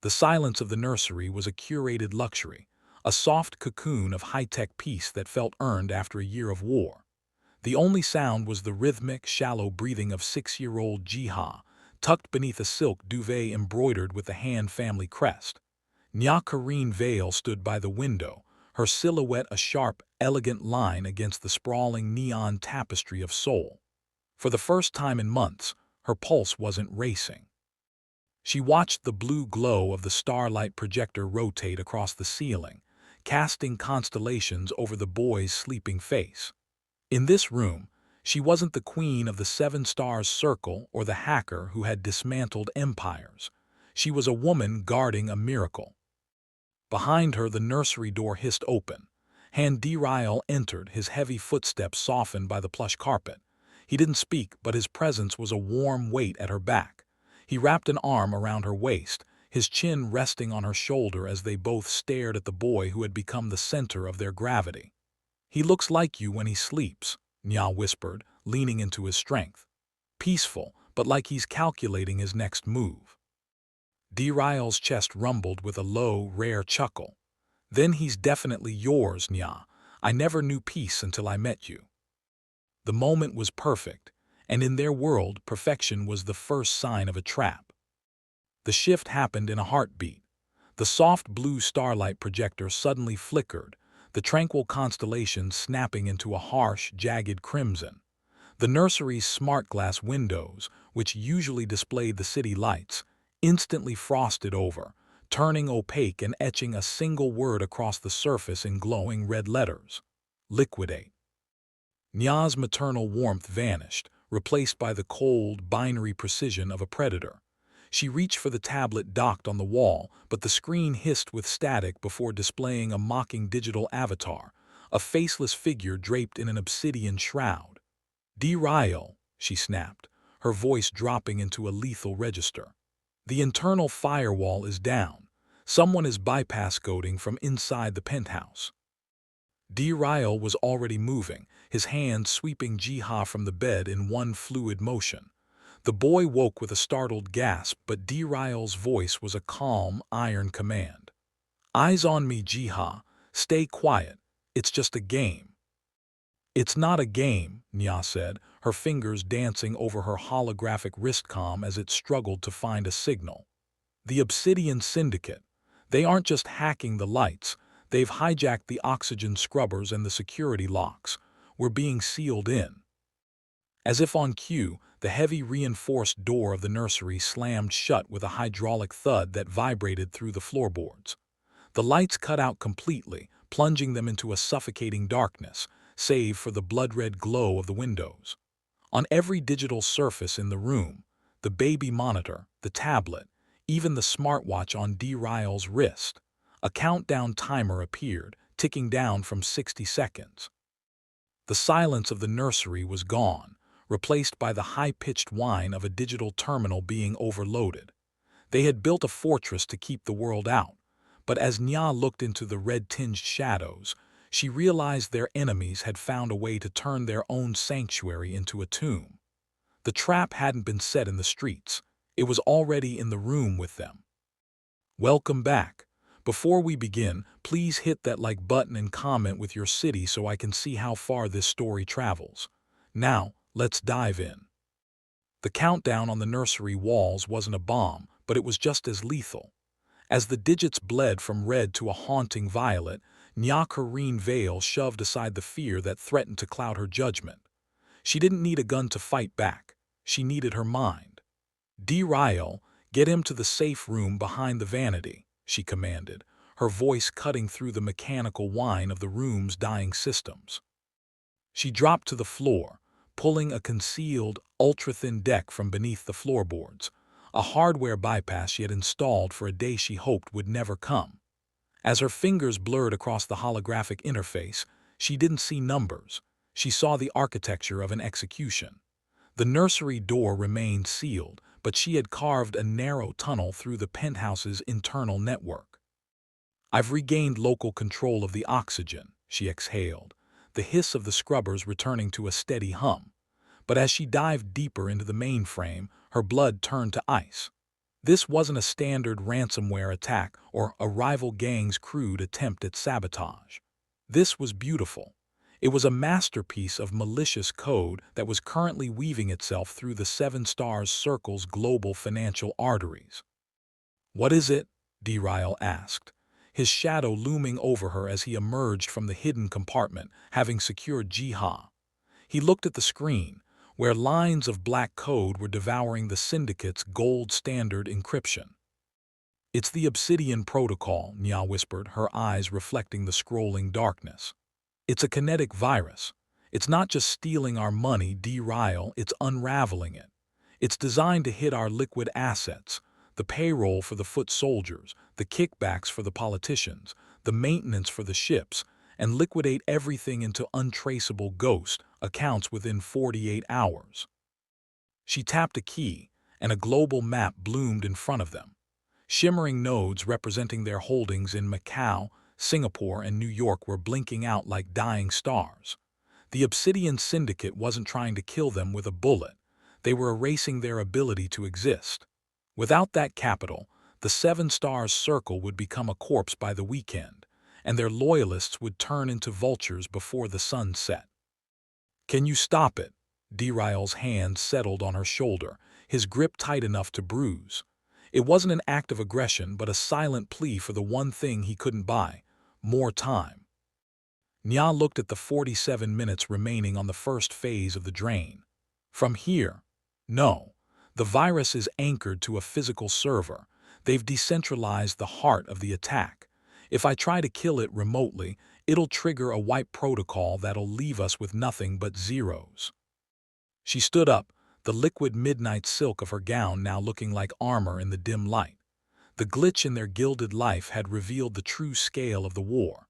The silence of the nursery was a curated luxury, a soft cocoon of high-tech peace that felt earned after a year of war. The only sound was the rhythmic, shallow breathing of 6-year-old Jiha, tucked beneath a silk duvet embroidered with the Han family crest. Nyah Corinne Vale stood by the window, her silhouette a sharp, elegant line against the sprawling neon tapestry of Seoul. For the first time in months, her pulse wasn't racing. She watched the blue glow of the starlight projector rotate across the ceiling, casting constellations over the boy's sleeping face. In this room, she wasn't the queen of the Seven Stars Circle or the hacker who had dismantled empires. She was a woman guarding a miracle. Behind her, the nursery door hissed open. Dae-Ryul entered, his heavy footsteps softened by the plush carpet. He didn't speak, but his presence was a warm weight at her back. He wrapped an arm around her waist, his chin resting on her shoulder as they both stared at the boy who had become the center of their gravity. "He looks like you when he sleeps," Nyah whispered, leaning into his strength. "Peaceful, but like he's calculating his next move." Dae-Ryul's chest rumbled with a low, rare chuckle. "Then he's definitely yours, Nyah. I never knew peace until I met you." The moment was perfect, and in their world, perfection was the first sign of a trap. The shift happened in a heartbeat. The soft blue starlight projector suddenly flickered, the tranquil constellations snapping into a harsh, jagged crimson. The nursery's smart glass windows, which usually displayed the city lights, instantly frosted over, turning opaque and etching a single word across the surface in glowing red letters: liquidate. Nyah's maternal warmth vanished, replaced by the cold, binary precision of a predator. She reached for the tablet docked on the wall, but the screen hissed with static before displaying a mocking digital avatar, a faceless figure draped in an obsidian shroud. "Dae-Ryul," she snapped, her voice dropping into a lethal register. "The internal firewall is down. Someone is bypass coding from inside the penthouse." Dae-Ryul was already moving, his hand sweeping Jiha from the bed in one fluid motion. The boy woke with a startled gasp, but Dae-Ryul's voice was a calm, iron command. "Eyes on me, Jiha. Stay quiet. It's just a game." "It's not a game," Nyah said, her fingers dancing over her holographic wristcom as it struggled to find a signal. "The Obsidian Syndicate. They aren't just hacking the lights. They've hijacked the oxygen scrubbers and the security locks. We're being sealed in." As if on cue, the heavy reinforced door of the nursery slammed shut with a hydraulic thud that vibrated through the floorboards. The lights cut out completely, plunging them into a suffocating darkness, save for the blood-red glow of the windows. On every digital surface in the room, the baby monitor, the tablet, even the smartwatch on Dae-Ryul's wrist, a countdown timer appeared, ticking down from 60 seconds. The silence of the nursery was gone, replaced by the high-pitched whine of a digital terminal being overloaded. They had built a fortress to keep the world out, but as Nyah looked into the red-tinged shadows, she realized their enemies had found a way to turn their own sanctuary into a tomb. The trap hadn't been set in the streets. It was already in the room with them. Welcome back. Before we begin, please hit that like button and comment with your city so I can see how far this story travels. Now, let's dive in. The countdown on the nursery walls wasn't a bomb, but it was just as lethal. As the digits bled from red to a haunting violet, Nyah Corinne Vale shoved aside the fear that threatened to cloud her judgment. She didn't need a gun to fight back. She needed her mind. "Dae-Ryul, get him to the safe room behind the vanity," she commanded, her voice cutting through the mechanical whine of the room's dying systems. She dropped to the floor, pulling a concealed, ultra-thin deck from beneath the floorboards, a hardware bypass she had installed for a day she hoped would never come. As her fingers blurred across the holographic interface, she didn't see numbers. She saw the architecture of an execution. The nursery door remained sealed, but she had carved a narrow tunnel through the penthouse's internal network. "I've regained local control of the oxygen," she exhaled, the hiss of the scrubbers returning to a steady hum. But as she dived deeper into the mainframe, her blood turned to ice. This wasn't a standard ransomware attack or a rival gang's crude attempt at sabotage. This was beautiful. It was a masterpiece of malicious code that was currently weaving itself through the Seven Stars Circle's global financial arteries. "What is it?" Dae-Ryul asked, his shadow looming over her as he emerged from the hidden compartment, having secured Nyah. He looked at the screen, where lines of black code were devouring the syndicate's gold standard encryption. "It's the Obsidian Protocol," Nyah whispered, her eyes reflecting the scrolling darkness. "It's a kinetic virus. It's not just stealing our money, Dae-Ryul, it's unraveling it. It's designed to hit our liquid assets, the payroll for the foot soldiers, the kickbacks for the politicians, the maintenance for the ships, and liquidate everything into untraceable ghost accounts within 48 hours." She tapped a key, and a global map bloomed in front of them. Shimmering nodes representing their holdings in Macau, Singapore, and New York were blinking out like dying stars. The Obsidian Syndicate wasn't trying to kill them with a bullet. They were erasing their ability to exist. Without that capital, the Seven Stars Circle would become a corpse by the weekend, and their loyalists would turn into vultures before the sun set. "Can you stop it?" Dae-Ryul's hand settled on her shoulder, his grip tight enough to bruise. It wasn't an act of aggression, but a silent plea for the one thing he couldn't buy: more time. Nyah looked at the 47 minutes remaining on the first phase of the drain. "From here? No. The virus is anchored to a physical server. They've decentralized the heart of the attack. If I try to kill it remotely, it'll trigger a wipe protocol that'll leave us with nothing but zeros." She stood up, the liquid midnight silk of her gown now looking like armor in the dim light. The glitch in their gilded life had revealed the true scale of the war.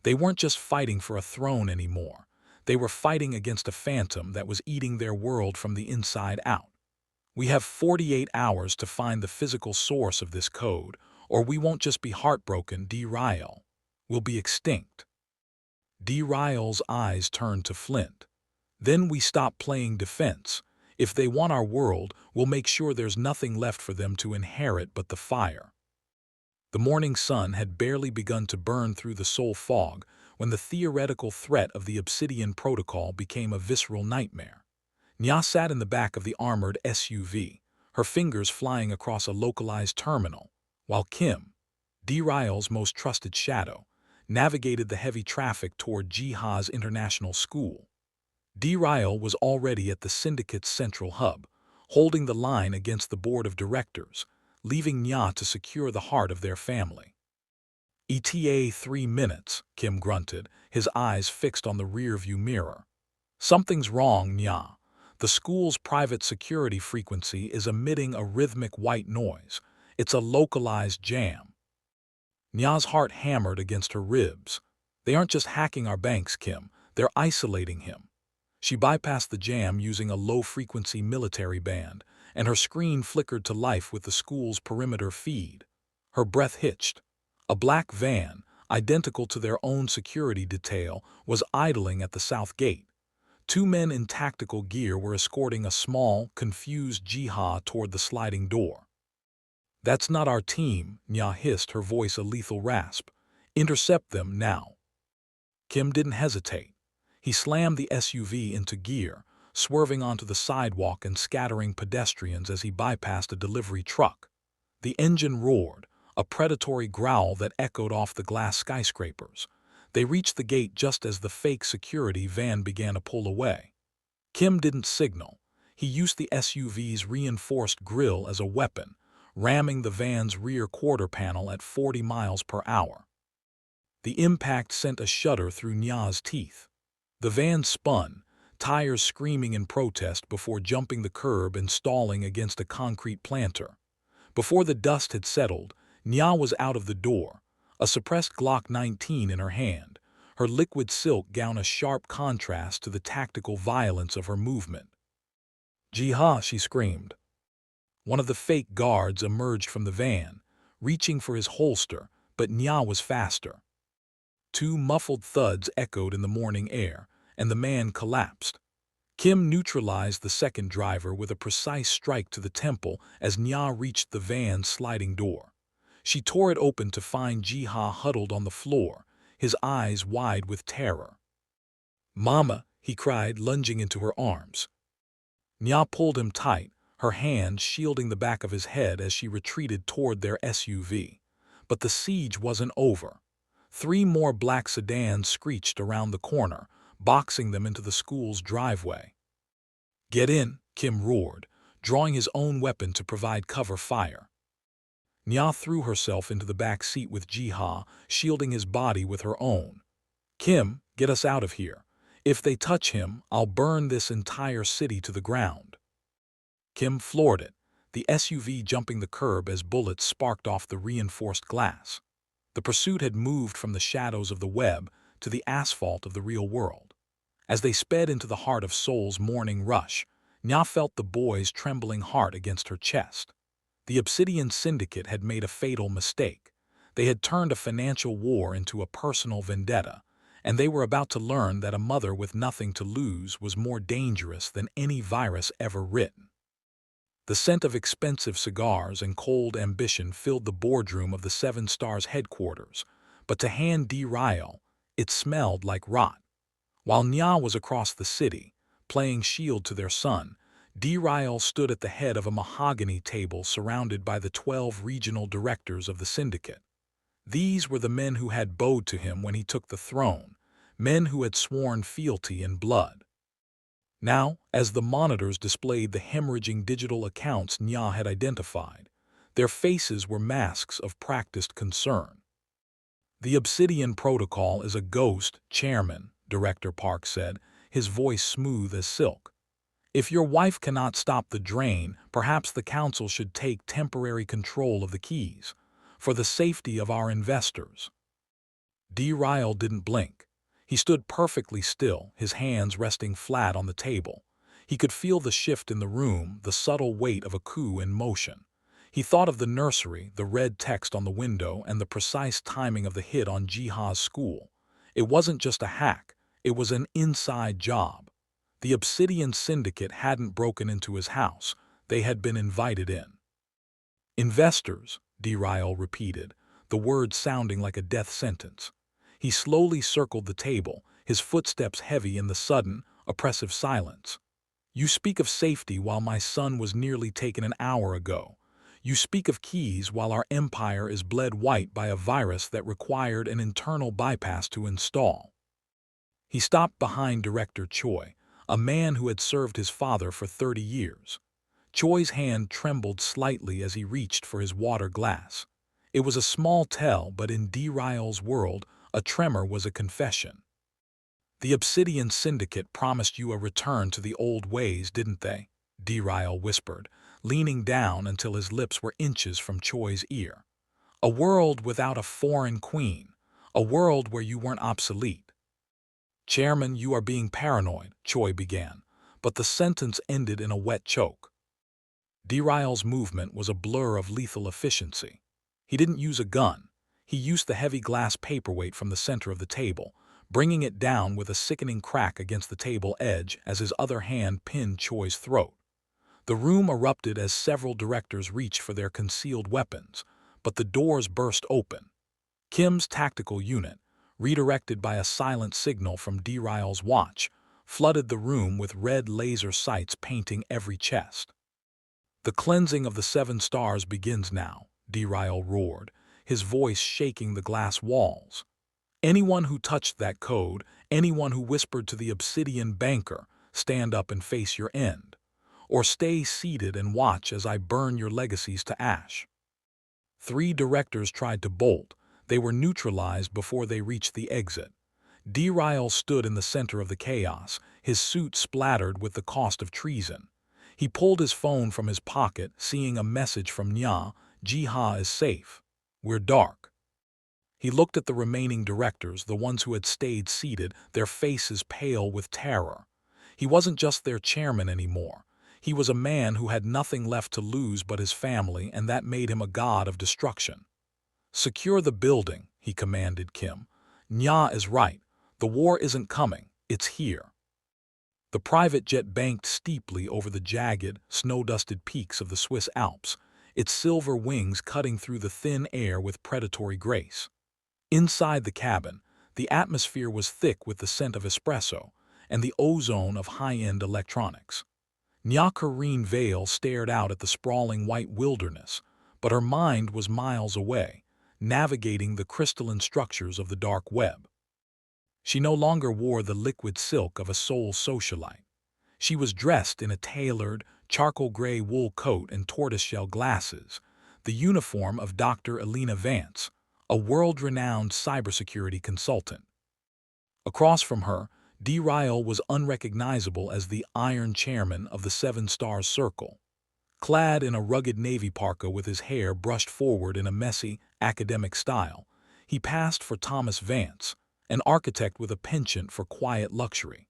They weren't just fighting for a throne anymore. They were fighting against a phantom that was eating their world from the inside out. "We have 48 hours to find the physical source of this code, or we won't just be heartbroken, Dae-Ryul. We'll be extinct." Dae-Ryul's eyes turned to flint. "Then we stop playing defense. If they want our world, we'll make sure there's nothing left for them to inherit but the fire." The morning sun had barely begun to burn through the Seoul fog when the theoretical threat of the Obsidian Protocol became a visceral nightmare. Nyah sat in the back of the armored SUV, her fingers flying across a localized terminal, while Kim, Dae-Ryul's most trusted shadow, navigated the heavy traffic toward Nyah's international school. Dae-Ryul was already at the syndicate's central hub, holding the line against the board of directors, leaving Nyah to secure the heart of their family. "ETA 3 minutes, Kim grunted, his eyes fixed on the rearview mirror. "Something's wrong, Nyah. The school's private security frequency is emitting a rhythmic white noise. It's a localized jam." Nyah's heart hammered against her ribs. "They aren't just hacking our banks, Kim. They're isolating him." She bypassed the jam using a low-frequency military band, and her screen flickered to life with the school's perimeter feed. Her breath hitched. A black van, identical to their own security detail, was idling at the south gate. Two men in tactical gear were escorting a small, confused Nyah toward the sliding door. "That's not our team," Nyah hissed, her voice a lethal rasp. "Intercept them now." Kim didn't hesitate. He slammed the SUV into gear, swerving onto the sidewalk and scattering pedestrians as he bypassed a delivery truck. The engine roared, a predatory growl that echoed off the glass skyscrapers. They reached the gate just as the fake security van began to pull away. Kim didn't signal. He used the SUV's reinforced grille as a weapon, ramming the van's rear quarter panel at 40 miles per hour. The impact sent a shudder through Nyah's teeth. The van spun, tires screaming in protest before jumping the curb and stalling against a concrete planter. Before the dust had settled, Nyah was out of the door, a suppressed Glock 19 in her hand, her liquid silk gown a sharp contrast to the tactical violence of her movement. "Nyah," she screamed. One of the fake guards emerged from the van, reaching for his holster, but Nyah was faster. Two muffled thuds echoed in the morning air, and the man collapsed. Kim neutralized the second driver with a precise strike to the temple as Nyah reached the van's sliding door. She tore it open to find Jiha huddled on the floor, his eyes wide with terror. "Mama," he cried, lunging into her arms. Nyah pulled him tight, her hand shielding the back of his head as she retreated toward their SUV. But the siege wasn't over. 3 more black sedans screeched around the corner, boxing them into the school's driveway. "Get in," Kim roared, drawing his own weapon to provide cover fire. Nyah threw herself into the back seat with Jiha, shielding his body with her own. "Kim, get us out of here. If they touch him, I'll burn this entire city to the ground." Kim floored it, the SUV jumping the curb as bullets sparked off the reinforced glass. The pursuit had moved from the shadows of the web to the asphalt of the real world. As they sped into the heart of Seoul's morning rush, Nyah felt the boy's trembling heart against her chest. The Obsidian Syndicate had made a fatal mistake. They had turned a financial war into a personal vendetta, and they were about to learn that a mother with nothing to lose was more dangerous than any virus ever written. The scent of expensive cigars and cold ambition filled the boardroom of the Seven Stars headquarters, but to Dae-Ryul, it smelled like rot. While Nyah was across the city, playing shield to their son, Dae-Ryul stood at the head of a mahogany table surrounded by the 12 regional directors of the syndicate. These were the men who had bowed to him when he took the throne, men who had sworn fealty in blood. Now, as the monitors displayed the hemorrhaging digital accounts Nyah had identified, their faces were masks of practiced concern. "The Obsidian Protocol is a ghost, Chairman," Director Park said, his voice smooth as silk. "If your wife cannot stop the drain, perhaps the council should take temporary control of the keys, for the safety of our investors." Dae-Ryul didn't blink. He stood perfectly still, his hands resting flat on the table. He could feel the shift in the room, the subtle weight of a coup in motion. He thought of the nursery, the red text on the window, and the precise timing of the hit on Jiha's school. It wasn't just a hack, it was an inside job. The Obsidian Syndicate hadn't broken into his house, they had been invited in. "Investors," Dae-Ryul repeated, the words sounding like a death sentence. He slowly circled the table, his footsteps heavy in the sudden, oppressive silence. "You speak of safety while my son was nearly taken an hour ago. You speak of keys while our empire is bled white by a virus that required an internal bypass to install." He stopped behind Director Choi, a man who had served his father for 30 years. Choi's hand trembled slightly as he reached for his water glass. It was a small tell, but in Dae-Ryul's world, a tremor was a confession. "The Obsidian Syndicate promised you a return to the old ways, didn't they?" Dae-Ryul whispered, leaning down until his lips were inches from Choi's ear. "A world without a foreign queen, a world where you weren't obsolete." "Chairman, you are being paranoid," Choi began, but the sentence ended in a wet choke. Dae-Ryul's movement was a blur of lethal efficiency. He didn't use a gun. He used the heavy glass paperweight from the center of the table, bringing it down with a sickening crack against the table edge as his other hand pinned Choi's throat. The room erupted as several directors reached for their concealed weapons, but the doors burst open. Kim's tactical unit, redirected by a silent signal from Dae-Ryul's watch, flooded the room with red laser sights painting every chest. "The cleansing of the Seven Stars begins now," Dae-Ryul roared, his voice shaking the glass walls. "Anyone who touched that code, anyone who whispered to the Obsidian banker, stand up and face your end. Or stay seated and watch as I burn your legacies to ash." 3 directors tried to bolt. They were neutralized before they reached the exit. Dae-Ryul stood in the center of the chaos, his suit splattered with the cost of treason. He pulled his phone from his pocket, seeing a message from Nyah, "Jiha is safe. We're dark." He looked at the remaining directors, the ones who had stayed seated, their faces pale with terror. He wasn't just their chairman anymore. He was a man who had nothing left to lose but his family, and that made him a god of destruction. "Secure the building," he commanded Kim. "Nyah is right. The war isn't coming. It's here." The private jet banked steeply over the jagged, snow-dusted peaks of the Swiss Alps, its silver wings cutting through the thin air with predatory grace. Inside the cabin, the atmosphere was thick with the scent of espresso and the ozone of high-end electronics. Corinne Vale stared out at the sprawling white wilderness, but her mind was miles away, navigating the crystalline structures of the dark web. She no longer wore the liquid silk of a Seoul socialite. She was dressed in a tailored, charcoal-gray wool coat and tortoiseshell glasses, the uniform of Dr. Elena Vance, a world-renowned cybersecurity consultant. Across from her, Dae-Ryul was unrecognizable as the Iron Chairman of the Seven Stars Circle. Clad in a rugged navy parka with his hair brushed forward in a messy, academic style, he passed for Thomas Vance, an architect with a penchant for quiet luxury.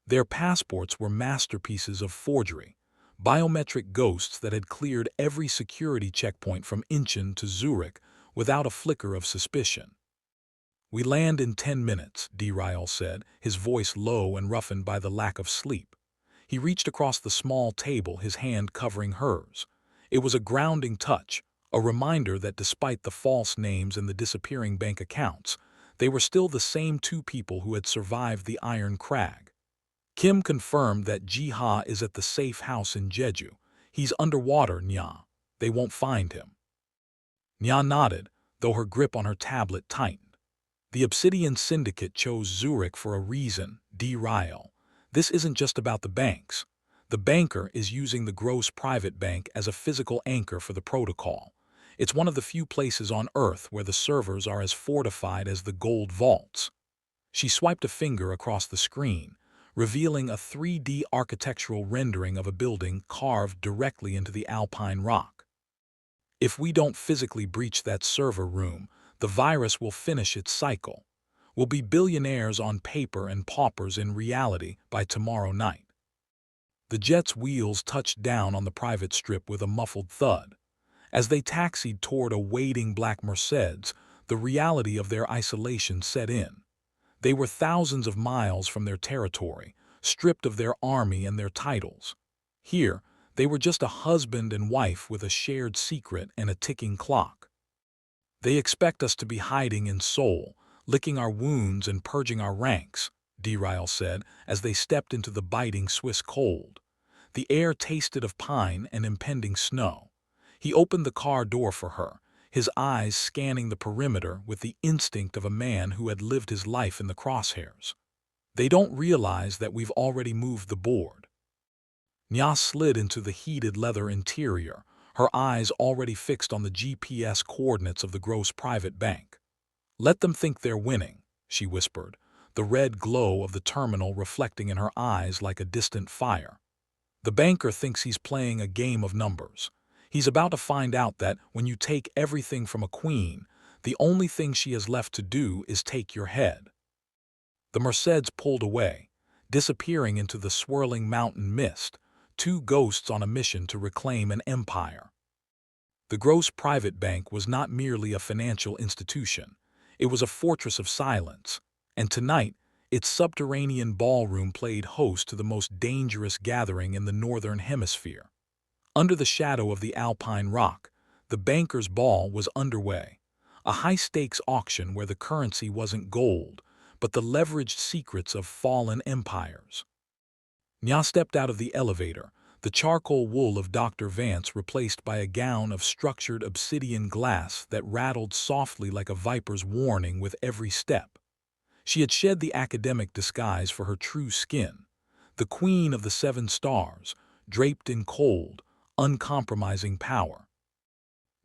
Their passports were masterpieces of forgery, biometric ghosts that had cleared every security checkpoint from Incheon to Zurich without a flicker of suspicion. "We land in 10 minutes, Dae-Ryul said, his voice low and roughened by the lack of sleep. He reached across the small table, his hand covering hers. It was a grounding touch, a reminder that despite the false names and the disappearing bank accounts, they were still the same two people who had survived the Iron Crag. Kim confirmed that Ji-ha is at the safe house in Jeju. He's underwater, Nyah. They won't find him. Nyah nodded, though her grip on her tablet tightened. The Obsidian Syndicate chose Zurich for a reason, Dae-Ryul. This isn't just about the banks. The banker is using the gross private bank as a physical anchor for the protocol. It's one of the few places on Earth where the servers are as fortified as the gold vaults. She swiped a finger across the screen, revealing a 3D architectural rendering of a building carved directly into the alpine rock. If we don't physically breach that server room, the virus will finish its cycle. We'll be billionaires on paper and paupers in reality by tomorrow night. The jet's wheels touched down on the private strip with a muffled thud. As they taxied toward a waiting black Mercedes, the reality of their isolation set in. They were thousands of miles from their territory, stripped of their army and their titles. Here, they were just a husband and wife with a shared secret and a ticking clock. "They expect us to be hiding in Seoul, licking our wounds and purging our ranks," Dae-Ryul said as they stepped into the biting Swiss cold. The air tasted of pine and impending snow. He opened the car door for her, his eyes scanning the perimeter with the instinct of a man who had lived his life in the crosshairs. "They don't realize that we've already moved the board." Nyah slid into the heated leather interior, her eyes already fixed on the GPS coordinates of the gross private bank. "Let them think they're winning," she whispered, the red glow of the terminal reflecting in her eyes like a distant fire. "The banker thinks he's playing a game of numbers. He's about to find out that when you take everything from a queen, the only thing she has left to do is take your head." The Mercedes pulled away, disappearing into the swirling mountain mist, two ghosts on a mission to reclaim an empire. The gross private bank was not merely a financial institution. It was a fortress of silence, and tonight, its subterranean ballroom played host to the most dangerous gathering in the Northern Hemisphere. Under the shadow of the alpine rock, the banker's ball was underway, a high-stakes auction where the currency wasn't gold, but the leveraged secrets of fallen empires. Nyah stepped out of the elevator, the charcoal wool of Dr. Vance replaced by a gown of structured obsidian glass that rattled softly like a viper's warning with every step. She had shed the academic disguise for her true skin, the queen of the seven stars, draped in cold, uncompromising power.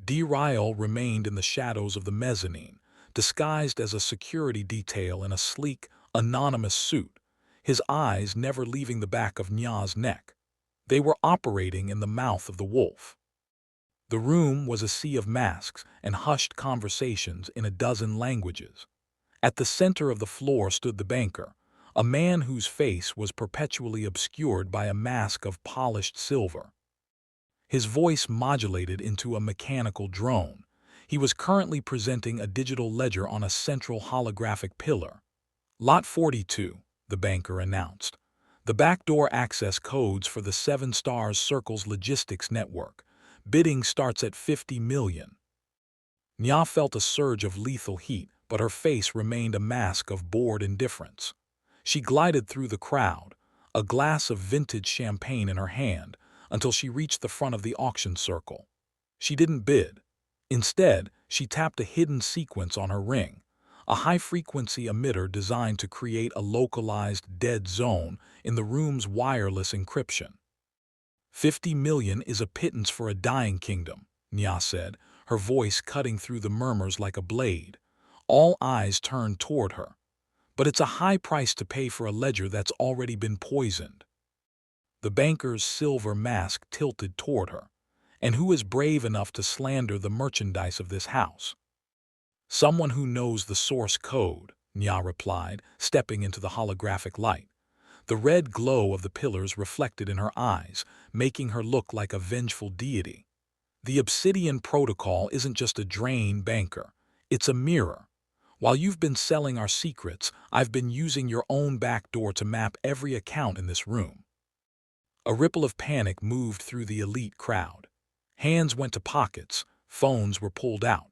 Dae-Ryul remained in the shadows of the mezzanine, disguised as a security detail in a sleek, anonymous suit, his eyes never leaving the back of Nyah's neck. They were operating in the mouth of the wolf. The room was a sea of masks and hushed conversations in a dozen languages. At the center of the floor stood the banker, a man whose face was perpetually obscured by a mask of polished silver. His voice modulated into a mechanical drone. He was currently presenting a digital ledger on a central holographic pillar. "Lot 42, the banker announced. The backdoor access codes for the 7 Stars Circle's logistics network. Bidding starts at 50 million. Nyah felt a surge of lethal heat, but her face remained a mask of bored indifference. She glided through the crowd, a glass of vintage champagne in her hand, until she reached the front of the auction circle. She didn't bid. Instead, she tapped a hidden sequence on her ring, a high-frequency emitter designed to create a localized dead zone in the room's wireless encryption. 50 million is a pittance for a dying kingdom, Nyah said, her voice cutting through the murmurs like a blade. All eyes turned toward her. But it's a high price to pay for a ledger that's already been poisoned. The banker's silver mask tilted toward her. And who is brave enough to slander the merchandise of this house? Someone who knows the source code, Nyah replied, stepping into the holographic light. The red glow of the pillars reflected in her eyes, making her look like a vengeful deity. The Obsidian Protocol isn't just a drain banker, it's a mirror. While you've been selling our secrets, I've been using your own back door to map every account in this room. A ripple of panic moved through the elite crowd. Hands went to pockets, phones were pulled out.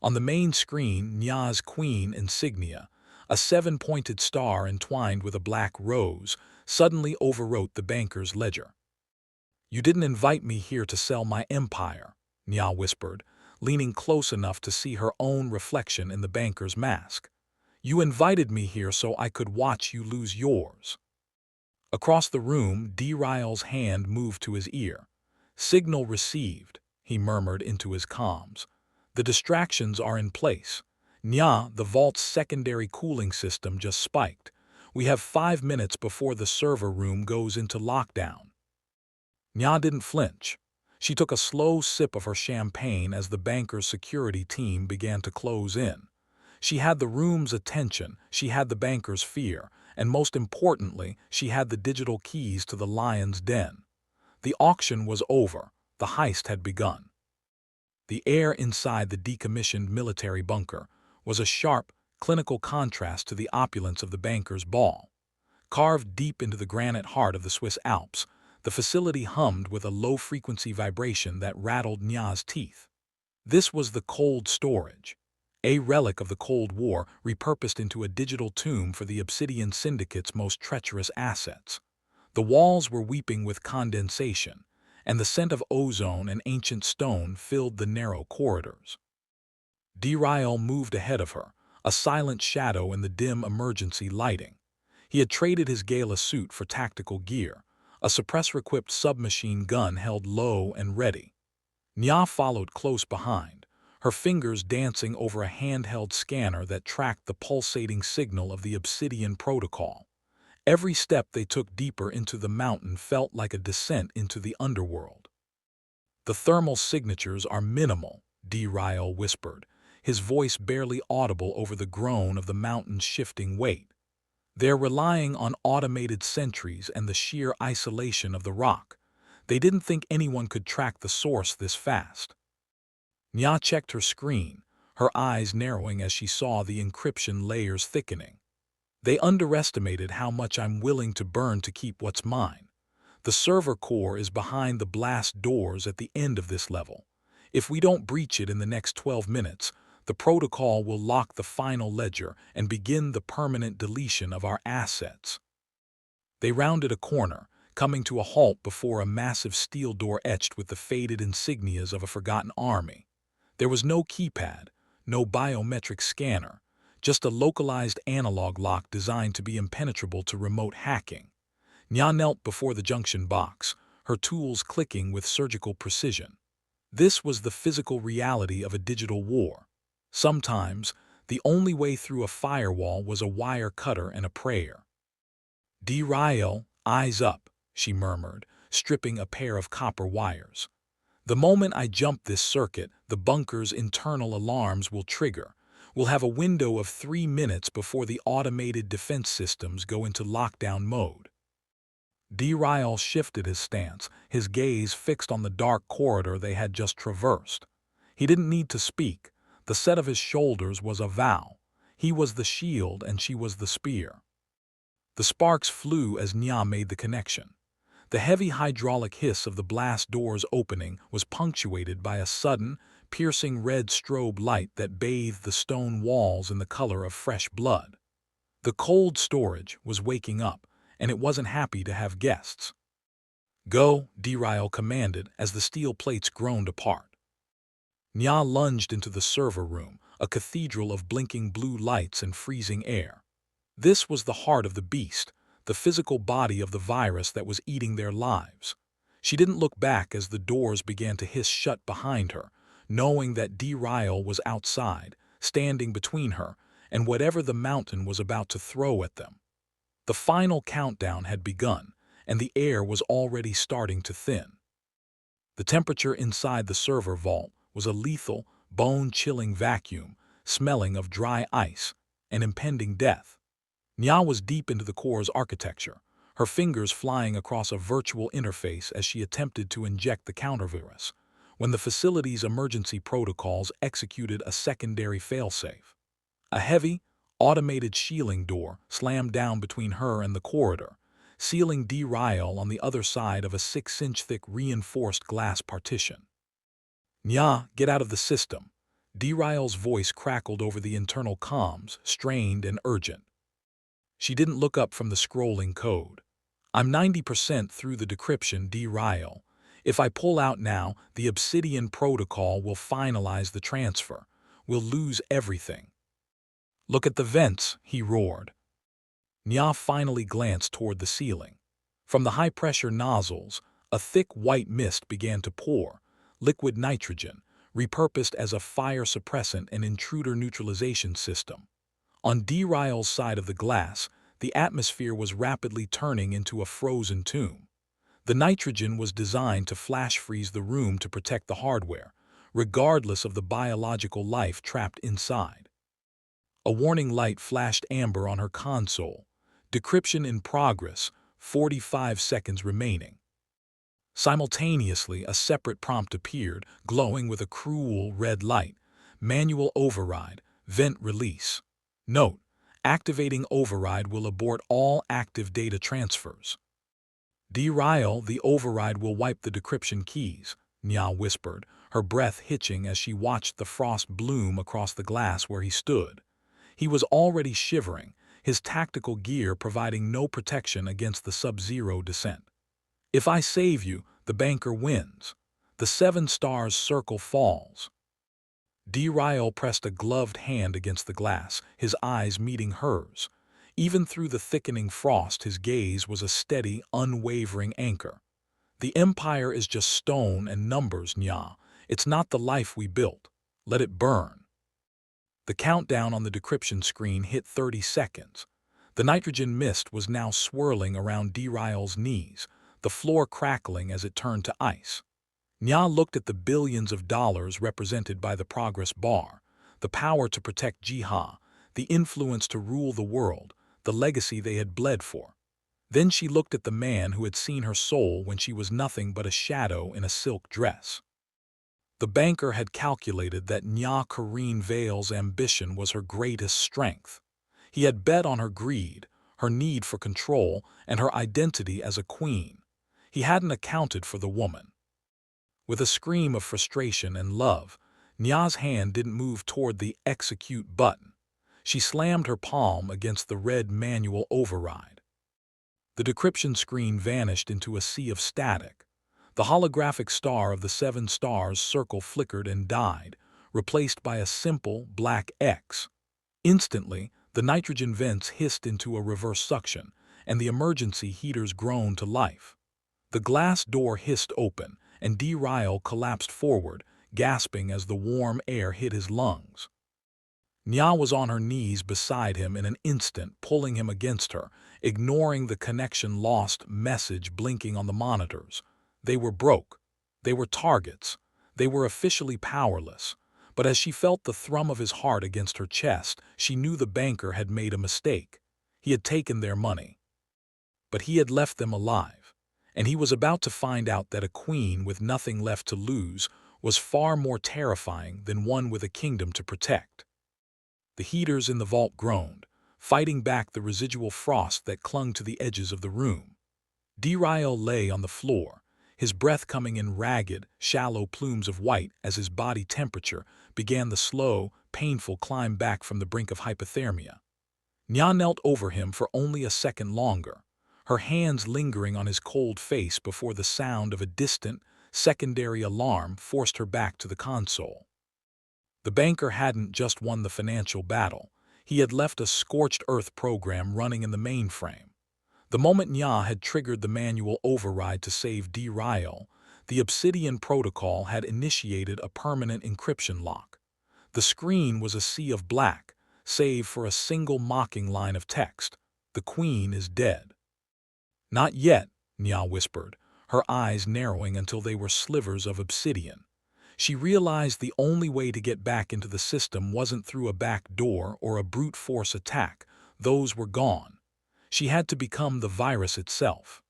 On the main screen, Nyah's queen insignia, a 7-pointed star entwined with a black rose, suddenly overwrote the banker's ledger. "You didn't invite me here to sell my empire," Nyah whispered, leaning close enough to see her own reflection in the banker's mask. "You invited me here so I could watch you lose yours." Across the room, Dae-Ryul's hand moved to his ear. "Signal received," he murmured into his comms. "The distractions are in place. Nyah, the vault's secondary cooling system just spiked. We have 5 minutes before the server room goes into lockdown." Nyah didn't flinch. She took a slow sip of her champagne as the banker's security team began to close in. She had the room's attention, she had the banker's fear, and most importantly, she had the digital keys to the lion's den. The auction was over. The heist had begun. The air inside the decommissioned military bunker was a sharp, clinical contrast to the opulence of the banker's ball. Carved deep into the granite heart of the Swiss Alps, the facility hummed with a low-frequency vibration that rattled Nyah's teeth. This was the cold storage, a relic of the Cold War repurposed into a digital tomb for the Obsidian Syndicate's most treacherous assets. The walls were weeping with condensation, and the scent of ozone and ancient stone filled the narrow corridors. Dae-Ryul moved ahead of her, a silent shadow in the dim emergency lighting. He had traded his gala suit for tactical gear, a suppressor-equipped submachine gun held low and ready. Nyah followed close behind, her fingers dancing over a handheld scanner that tracked the pulsating signal of the Obsidian Protocol. Every step they took deeper into the mountain felt like a descent into the underworld. "The thermal signatures are minimal," Dae-Ryul whispered, his voice barely audible over the groan of the mountain's shifting weight. "They're relying on automated sentries and the sheer isolation of the rock. They didn't think anyone could track the source this fast." Nyah checked her screen, her eyes narrowing as she saw the encryption layers thickening. "They underestimated how much I'm willing to burn to keep what's mine. The server core is behind the blast doors at the end of this level. If we don't breach it in the next 12 minutes, the protocol will lock the final ledger and begin the permanent deletion of our assets." They rounded a corner, coming to a halt before a massive steel door etched with the faded insignias of a forgotten army. There was no keypad, no biometric scanner, just a localized analog lock designed to be impenetrable to remote hacking. Nyah knelt before the junction box, her tools clicking with surgical precision. This was the physical reality of a digital war. Sometimes, the only way through a firewall was a wire cutter and a prayer. "Dae-Ryul, eyes up," she murmured, stripping a pair of copper wires. "The moment I jump this circuit, the bunker's internal alarms will trigger. We'll have a window of 3 minutes before the automated defense systems go into lockdown mode." Dae-Ryul shifted his stance, his gaze fixed on the dark corridor they had just traversed. He didn't need to speak. The set of his shoulders was a vow. He was the shield and she was the spear. The sparks flew as Nyah made the connection. The heavy hydraulic hiss of the blast doors opening was punctuated by a sudden, piercing red strobe light that bathed the stone walls in the color of fresh blood. The cold storage was waking up, and it wasn't happy to have guests. "Go," Dae-Ryul commanded as the steel plates groaned apart. Nyah lunged into the server room, a cathedral of blinking blue lights and freezing air. This was the heart of the beast, the physical body of the virus that was eating their lives. She didn't look back as the doors began to hiss shut behind her, knowing that Dae-Ryul was outside, standing between her and whatever the mountain was about to throw at them. The final countdown had begun, and the air was already starting to thin. The temperature inside the server vault was a lethal, bone-chilling vacuum, smelling of dry ice and impending death. Nyah was deep into the core's architecture, her fingers flying across a virtual interface as she attempted to inject the countervirus, when the facility's emergency protocols executed a secondary failsafe. A heavy, automated shielding door slammed down between her and the corridor, sealing Dae-Ryul on the other side of a 6-inch thick reinforced glass partition. "Nyah, get out of the system." Dae-Ryul's voice crackled over the internal comms, strained and urgent. She didn't look up from the scrolling code. "I'm 90% through the decryption, Dae-Ryul. If I pull out now, the Obsidian Protocol will finalize the transfer. We'll lose everything." "Look at the vents," he roared. Nyah finally glanced toward the ceiling. From the high-pressure nozzles, a thick white mist began to pour, liquid nitrogen, repurposed as a fire suppressant and intruder neutralization system. On Dae-Ryul's side of the glass, the atmosphere was rapidly turning into a frozen tomb. The nitrogen was designed to flash freeze the room to protect the hardware, regardless of the biological life trapped inside. A warning light flashed amber on her console. "Decryption in progress, 45 seconds remaining." Simultaneously, a separate prompt appeared, glowing with a cruel red light. "Manual override, vent release. Note: activating override will abort all active data transfers." "Dae-Ryul, the override will wipe the decryption keys," Nyah whispered, her breath hitching as she watched the frost bloom across the glass where he stood. He was already shivering, his tactical gear providing no protection against the sub-zero descent. "If I save you, the banker wins. The 7 stars circle falls." Dae-Ryul pressed a gloved hand against the glass, his eyes meeting hers. Even through the thickening frost, his gaze was a steady, unwavering anchor. "The Empire is just stone and numbers, Nyah. It's not the life we built. Let it burn." The countdown on the decryption screen hit 30 seconds. The nitrogen mist was now swirling around Dae-Ryul's knees, the floor crackling as it turned to ice. Nyah looked at the billions of dollars represented by the progress bar, the power to protect Jihad, the influence to rule the world, the legacy they had bled for. Then she looked at the man who had seen her soul when she was nothing but a shadow in a silk dress. The banker had calculated that Corinne Vale's ambition was her greatest strength. He had bet on her greed, her need for control, and her identity as a queen. He hadn't accounted for the woman. With a scream of frustration and love, Nyah's hand didn't move toward the execute button. She slammed her palm against the red manual override. The decryption screen vanished into a sea of static. The holographic star of the 7 stars circle flickered and died, replaced by a simple black X. Instantly, the nitrogen vents hissed into a reverse suction, and the emergency heaters groaned to life. The glass door hissed open, and Dae-Ryul collapsed forward, gasping as the warm air hit his lungs. Nyah was on her knees beside him in an instant, pulling him against her, ignoring the connection lost message blinking on the monitors. They were broke. They were targets. They were officially powerless. But as she felt the thrum of his heart against her chest, she knew the banker had made a mistake. He had taken their money. But he had left them alive. And he was about to find out that a queen with nothing left to lose was far more terrifying than one with a kingdom to protect. The heaters in the vault groaned, fighting back the residual frost that clung to the edges of the room. Dae-Ryul lay on the floor, his breath coming in ragged, shallow plumes of white as his body temperature began the slow, painful climb back from the brink of hypothermia. Nyah knelt over him for only a second longer, her hands lingering on his cold face before the sound of a distant, secondary alarm forced her back to the console. The banker hadn't just won the financial battle, he had left a scorched earth program running in the mainframe. The moment Nyah had triggered the manual override to save Dae-Ryul, the Obsidian Protocol had initiated a permanent encryption lock. The screen was a sea of black, save for a single mocking line of text: "The Queen is dead." "Not yet," Nyah whispered, her eyes narrowing until they were slivers of obsidian. She realized the only way to get back into the system wasn't through a back door or a brute force attack. Those were gone. She had to become the virus itself.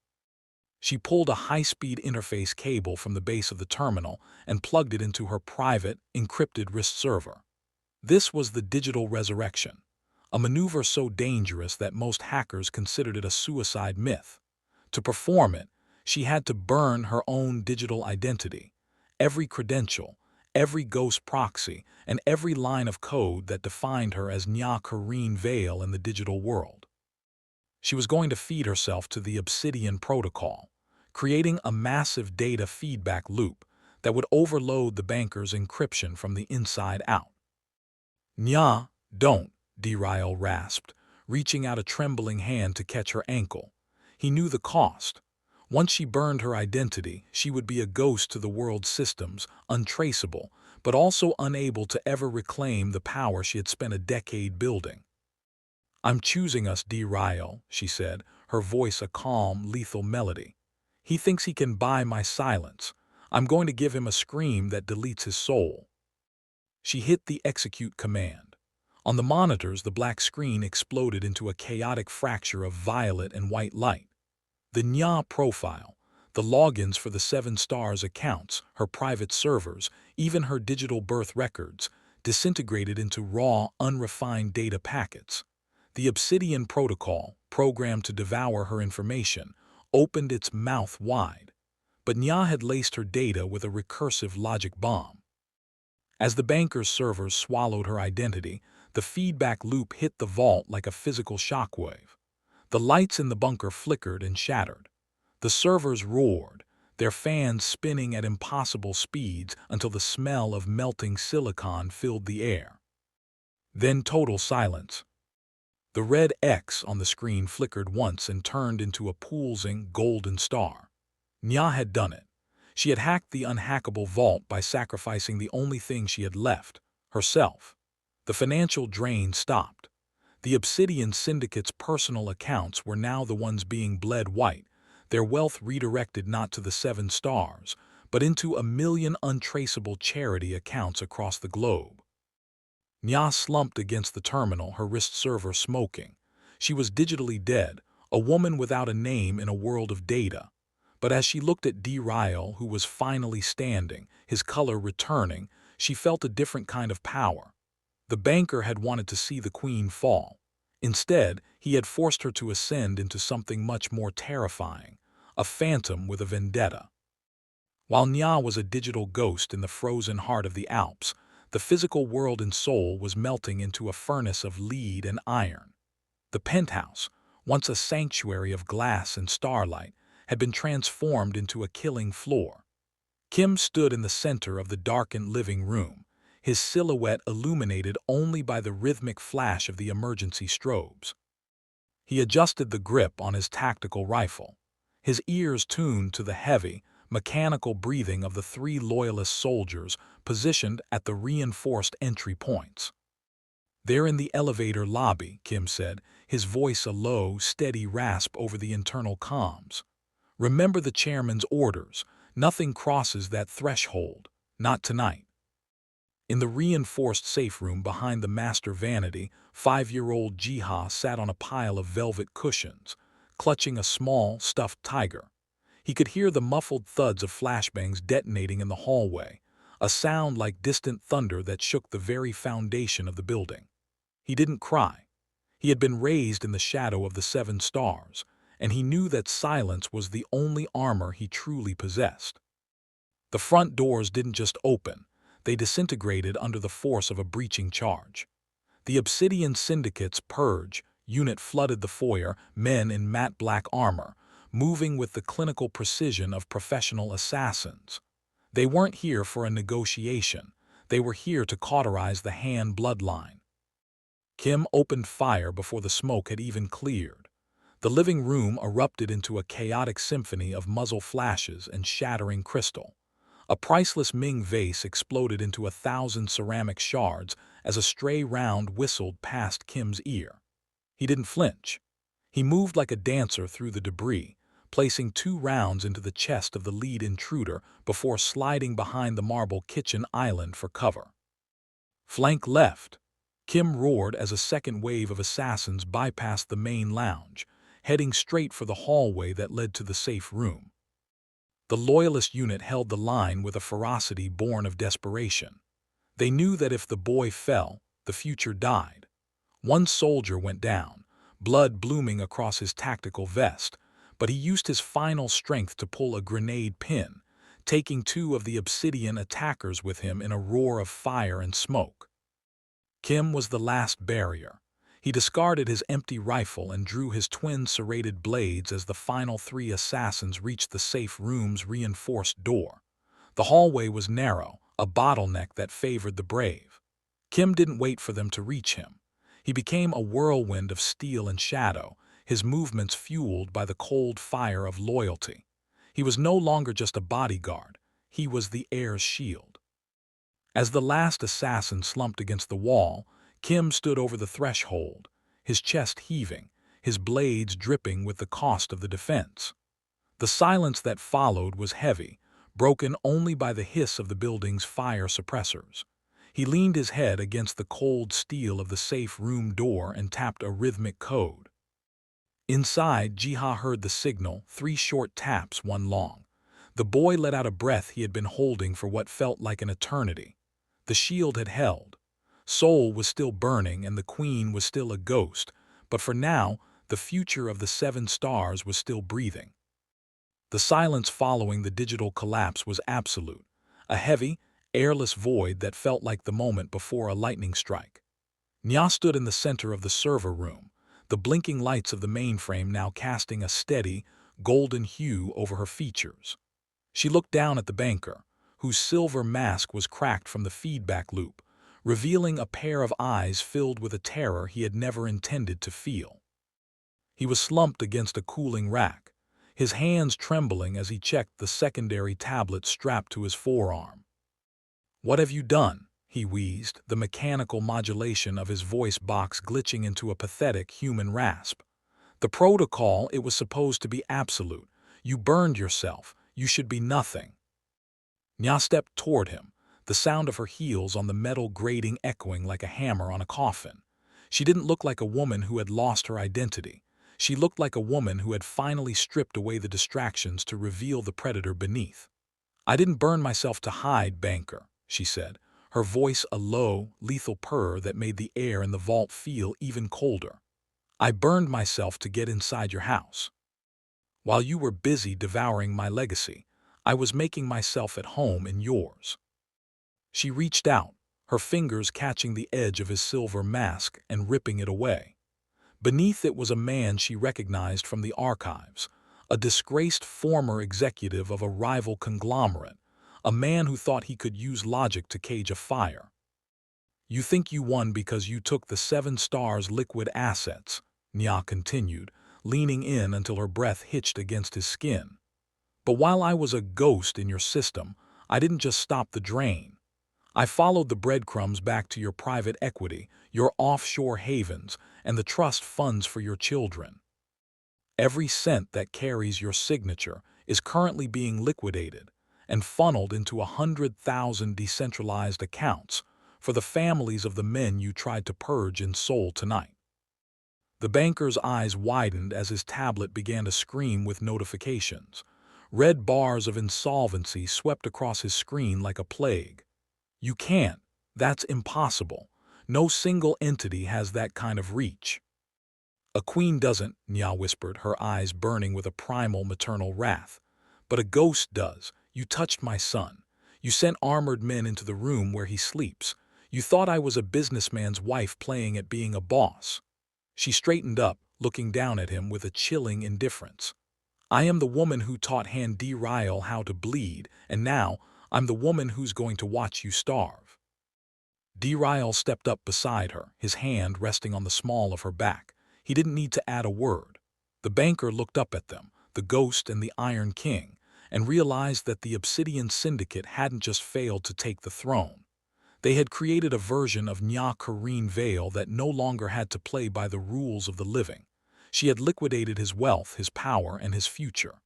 She pulled a high-speed interface cable from the base of the terminal and plugged it into her private, encrypted wrist server. This was the digital resurrection, a maneuver so dangerous that most hackers considered it a suicide myth. To perform it, she had to burn her own digital identity, every credential, every ghost proxy, and every line of code that defined her as Nyah Corinne Vale in the digital world. She was going to feed herself to the Obsidian Protocol, creating a massive data feedback loop that would overload the banker's encryption from the inside out. "Nyah, don't," Dae-Ryul rasped, reaching out a trembling hand to catch her ankle. He knew the cost. Once she burned her identity, she would be a ghost to the world's systems, untraceable, but also unable to ever reclaim the power she had spent a decade building. "I'm choosing us, Dae-Ryul," she said, her voice a calm, lethal melody. "He thinks he can buy my silence. I'm going to give him a scream that deletes his soul." She hit the execute command. On the monitors, the black screen exploded into a chaotic fracture of violet and white light. The Nyah profile, the logins for the 7 Stars accounts, her private servers, even her digital birth records, disintegrated into raw, unrefined data packets. The Obsidian Protocol, programmed to devour her information, opened its mouth wide. But Nyah had laced her data with a recursive logic bomb. As the banker's servers swallowed her identity, the feedback loop hit the vault like a physical shockwave. The lights in the bunker flickered and shattered. The servers roared, their fans spinning at impossible speeds until the smell of melting silicon filled the air. Then total silence. The red X on the screen flickered once and turned into a pulsing golden star. Nyah had done it. She had hacked the unhackable vault by sacrificing the only thing she had left, herself. The financial drain stopped. The Obsidian Syndicate's personal accounts were now the ones being bled white, their wealth redirected not to the 7 Stars, but into a million untraceable charity accounts across the globe. Nyah slumped against the terminal, her wrist server smoking. She was digitally dead, a woman without a name in a world of data. But as she looked at Dae-Ryul, who was finally standing, his color returning, she felt a different kind of power. The banker had wanted to see the queen fall. Instead, he had forced her to ascend into something much more terrifying, a phantom with a vendetta. While Nyah was a digital ghost in the frozen heart of the Alps, the physical world in Seoul was melting into a furnace of lead and iron. The penthouse, once a sanctuary of glass and starlight, had been transformed into a killing floor. Kim stood in the center of the darkened living room, his silhouette illuminated only by the rhythmic flash of the emergency strobes. He adjusted the grip on his tactical rifle, his ears tuned to the heavy, mechanical breathing of the 3 loyalist soldiers positioned at the reinforced entry points. "They're in the elevator lobby," Kim said, his voice a low, steady rasp over the internal comms. "Remember the chairman's orders. Nothing crosses that threshold. Not tonight." In the reinforced safe room behind the master vanity, 5-year-old Jiha sat on a pile of velvet cushions, clutching a small, stuffed tiger. He could hear the muffled thuds of flashbangs detonating in the hallway, a sound like distant thunder that shook the very foundation of the building. He didn't cry. He had been raised in the shadow of the seven stars, and he knew that silence was the only armor he truly possessed. The front doors didn't just open, they disintegrated under the force of a breaching charge. The Obsidian Syndicate's purge unit flooded the foyer, men in matte black armor, moving with the clinical precision of professional assassins. They weren't here for a negotiation, they were here to cauterize the Han bloodline. Kim opened fire before the smoke had even cleared. The living room erupted into a chaotic symphony of muzzle flashes and shattering crystal. A priceless Ming vase exploded into 1,000 ceramic shards as a stray round whistled past Kim's ear. He didn't flinch. He moved like a dancer through the debris, placing 2 rounds into the chest of the lead intruder before sliding behind the marble kitchen island for cover. Flank left. Kim roared as a second wave of assassins bypassed the main lounge, heading straight for the hallway that led to the safe room. The Loyalist unit held the line with a ferocity born of desperation. They knew that if the boy fell, the future died. One soldier went down, blood blooming across his tactical vest, but he used his final strength to pull a grenade pin, taking 2 of the Obsidian attackers with him in a roar of fire and smoke. Kim was the last barrier. He discarded his empty rifle and drew his twin serrated blades as the final 3 assassins reached the safe room's reinforced door. The hallway was narrow, a bottleneck that favored the brave. Kim didn't wait for them to reach him. He became a whirlwind of steel and shadow, his movements fueled by the cold fire of loyalty. He was no longer just a bodyguard, he was the heir's shield. As the last assassin slumped against the wall, Kim stood over the threshold, his chest heaving, his blades dripping with the cost of the defense. The silence that followed was heavy, broken only by the hiss of the building's fire suppressors. He leaned his head against the cold steel of the safe room door and tapped a rhythmic code. Inside, Jiha heard the signal, 3 short taps, 1 long. The boy let out a breath he had been holding for what felt like an eternity. The shield had held. Seoul was still burning and the queen was still a ghost, but for now, the future of the 7 stars was still breathing. The silence following the digital collapse was absolute, a heavy, airless void that felt like the moment before a lightning strike. Nyah stood in the center of the server room, the blinking lights of the mainframe now casting a steady, golden hue over her features. She looked down at the banker, whose silver mask was cracked from the feedback loop, revealing a pair of eyes filled with a terror he had never intended to feel. He was slumped against a cooling rack, his hands trembling as he checked the secondary tablet strapped to his forearm. "What have you done?" he wheezed, the mechanical modulation of his voice box glitching into a pathetic human rasp. "The protocol, it was supposed to be absolute. You burned yourself. You should be nothing." Nyah stepped toward him, the sound of her heels on the metal grating echoing like a hammer on a coffin. She didn't look like a woman who had lost her identity. She looked like a woman who had finally stripped away the distractions to reveal the predator beneath. "I didn't burn myself to hide, banker," she said, her voice a low, lethal purr that made the air in the vault feel even colder. "I burned myself to get inside your house. While you were busy devouring my legacy, I was making myself at home in yours." She reached out, her fingers catching the edge of his silver mask and ripping it away. Beneath it was a man she recognized from the archives, a disgraced former executive of a rival conglomerate, a man who thought he could use logic to cage a fire. "You think you won because you took the 7 stars' liquid assets," Nyah continued, leaning in until her breath hitched against his skin. "But while I was a ghost in your system, I didn't just stop the drain. I followed the breadcrumbs back to your private equity, your offshore havens, and the trust funds for your children. Every cent that carries your signature is currently being liquidated and funneled into 100,000 decentralized accounts for the families of the men you tried to purge in Seoul tonight." The banker's eyes widened as his tablet began to scream with notifications. Red bars of insolvency swept across his screen like a plague. "You can't. That's impossible. No single entity has that kind of reach." A queen doesn't, Nyah whispered, her eyes burning with a primal maternal wrath. But a ghost does. You touched my son. You sent armored men into the room where he sleeps. You thought I was a businessman's wife playing at being a boss. She straightened up, looking down at him with a chilling indifference. I am the woman who taught Dae-Ryul how to bleed, and now I'm the woman who's going to watch you starve. Dae-Ryul stepped up beside her, his hand resting on the small of her back. He didn't need to add a word. The banker looked up at them, the ghost and the Iron King, and realized that the Obsidian Syndicate hadn't just failed to take the throne. They had created a version of Nyah Corinne Vale that no longer had to play by the rules of the living. She had liquidated his wealth, his power, and his future.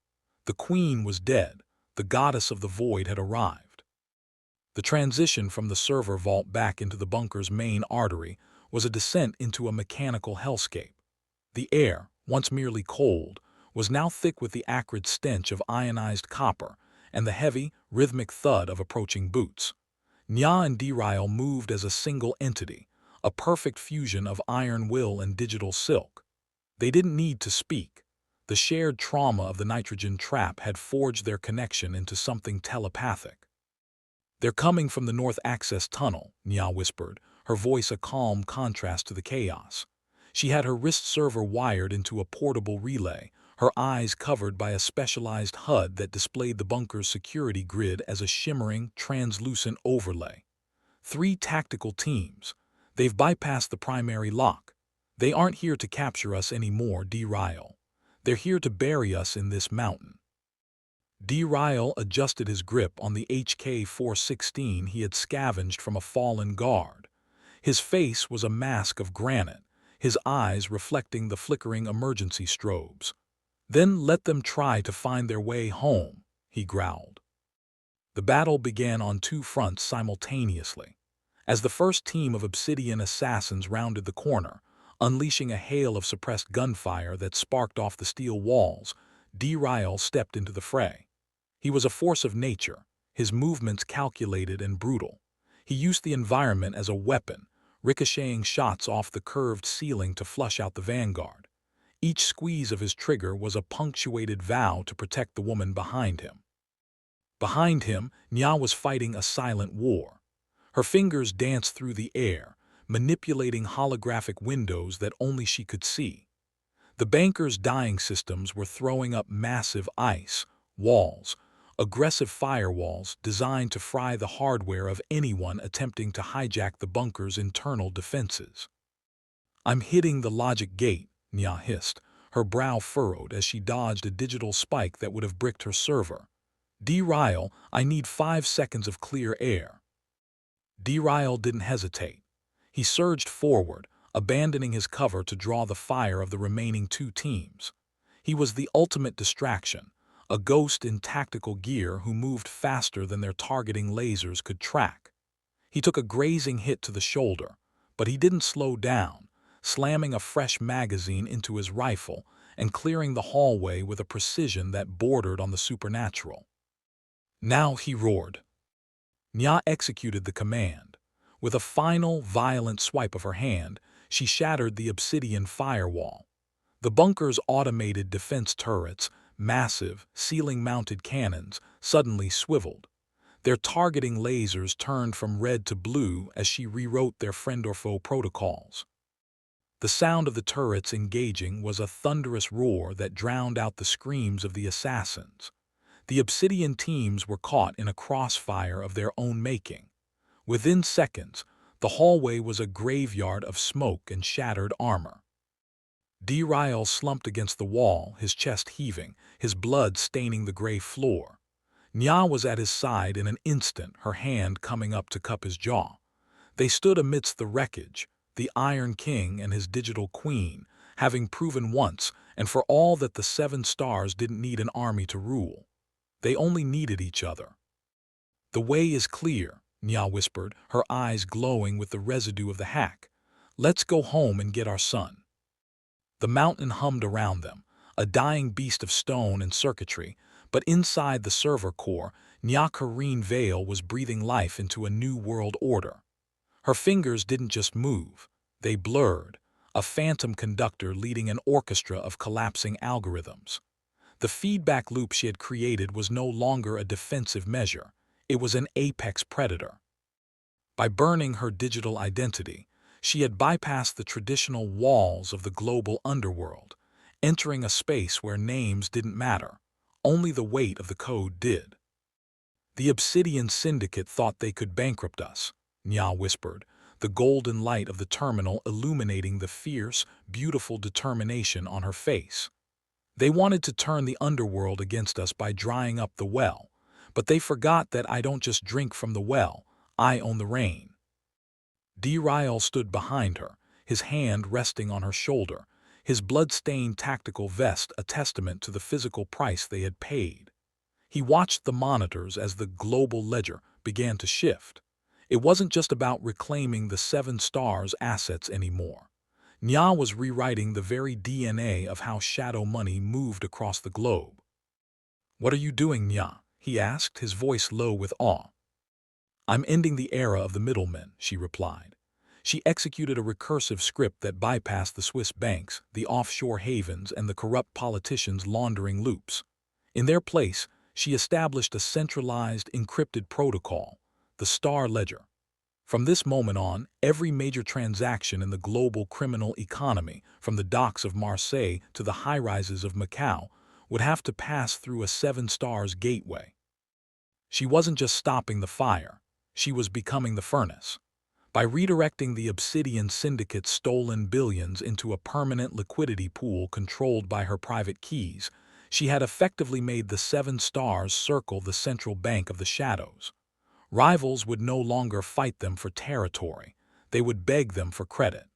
The queen was dead. The goddess of the void had arrived. The transition from the server vault back into the bunker's main artery was a descent into a mechanical hellscape. The air, once merely cold, was now thick with the acrid stench of ionized copper and the heavy, rhythmic thud of approaching boots. Nyah and Dae-Ryul moved as a single entity, a perfect fusion of iron will and digital silk. They didn't need to speak. The shared trauma of the nitrogen trap had forged their connection into something telepathic. They're coming from the North Access Tunnel, Nyah whispered, her voice a calm contrast to the chaos. She had her wrist server wired into a portable relay, her eyes covered by a specialized HUD that displayed the bunker's security grid as a shimmering, translucent overlay. 3 tactical teams. They've bypassed the primary lock. They aren't here to capture us anymore, Dae-Ryul. They're here to bury us in this mountain. Dae-Ryul adjusted his grip on the HK-416 he had scavenged from a fallen guard. His face was a mask of granite, his eyes reflecting the flickering emergency strobes. Then let them try to find their way home, he growled. The battle began on 2 fronts simultaneously. As the first team of Obsidian assassins rounded the corner, unleashing a hail of suppressed gunfire that sparked off the steel walls, Dae-Ryul stepped into the fray. He was a force of nature, his movements calculated and brutal. He used the environment as a weapon, ricocheting shots off the curved ceiling to flush out the vanguard. Each squeeze of his trigger was a punctuated vow to protect the woman behind him. Behind him, Nyah was fighting a silent war. Her fingers danced through the air, manipulating holographic windows that only she could see. The banker's dying systems were throwing up massive ice walls, aggressive firewalls designed to fry the hardware of anyone attempting to hijack the bunker's internal defenses. I'm hitting the logic gate, Nyah hissed, her brow furrowed as she dodged a digital spike that would have bricked her server. Dae-Ryul, I need 5 seconds of clear air. Dae-Ryul didn't hesitate. He surged forward, abandoning his cover to draw the fire of the remaining 2 teams. He was the ultimate distraction, a ghost in tactical gear who moved faster than their targeting lasers could track. He took a grazing hit to the shoulder, but he didn't slow down, slamming a fresh magazine into his rifle and clearing the hallway with a precision that bordered on the supernatural. Now he roared. Nyah executed the command. With a final, violent swipe of her hand, she shattered the obsidian firewall. The bunker's automated defense turrets, massive, ceiling-mounted cannons, suddenly swiveled. Their targeting lasers turned from red to blue as she rewrote their friend or foe protocols. The sound of the turrets engaging was a thunderous roar that drowned out the screams of the assassins. The Obsidian teams were caught in a crossfire of their own making. Within seconds, the hallway was a graveyard of smoke and shattered armor. Dae-Ryul slumped against the wall, his chest heaving, his blood staining the gray floor. Nyah was at his side in an instant, her hand coming up to cup his jaw. They stood amidst the wreckage, the Iron King and his digital queen, having proven once and for all that the 7 stars didn't need an army to rule. They only needed each other. The way is clear, Nyah whispered, her eyes glowing with the residue of the hack. Let's go home and get our son. The mountain hummed around them, a dying beast of stone and circuitry, but inside the server core, Nyah Corinne Vale was breathing life into a new world order. Her fingers didn't just move, they blurred, a phantom conductor leading an orchestra of collapsing algorithms. The feedback loop she had created was no longer a defensive measure. It was an apex predator. By burning her digital identity, she had bypassed the traditional walls of the global underworld, entering a space where names didn't matter, only the weight of the code did. "The Obsidian Syndicate thought they could bankrupt us," Nyah whispered, the golden light of the terminal illuminating the fierce, beautiful determination on her face. "They wanted to turn the underworld against us by drying up the well, but they forgot that I don't just drink from the well, I own the rain." Dae-Ryul stood behind her, his hand resting on her shoulder, his blood-stained tactical vest a testament to the physical price they had paid. He watched the monitors as the global ledger began to shift. It wasn't just about reclaiming the Seven Stars assets anymore. Nyah was rewriting the very DNA of how shadow money moved across the globe. "What are you doing, Nyah?" he asked, his voice low with awe. "I'm ending the era of the middlemen," she replied. She executed a recursive script that bypassed the Swiss banks, the offshore havens, and the corrupt politicians' laundering loops. In their place, she established a centralized, encrypted protocol, the Star Ledger. From this moment on, every major transaction in the global criminal economy, from the docks of Marseille to the high-rises of Macau, would have to pass through a Seven Stars gateway. She wasn't just stopping the fire, she was becoming the furnace. By redirecting the Obsidian Syndicate's stolen billions into a permanent liquidity pool controlled by her private keys, she had effectively made the Seven Stars circle the central bank of the shadows. Rivals would no longer fight them for territory, they would beg them for credit.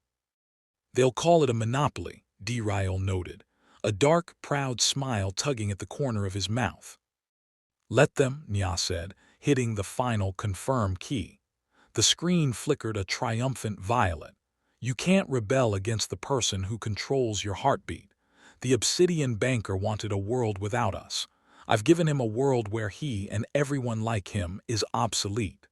"They'll call it a monopoly," Dae-Ryul noted, a dark, proud smile tugging at the corner of his mouth. "Let them," Nyah said, hitting the final confirm key. The screen flickered a triumphant violet. "You can't rebel against the person who controls your heartbeat. The Obsidian banker wanted a world without us. I've given him a world where he and everyone like him is obsolete."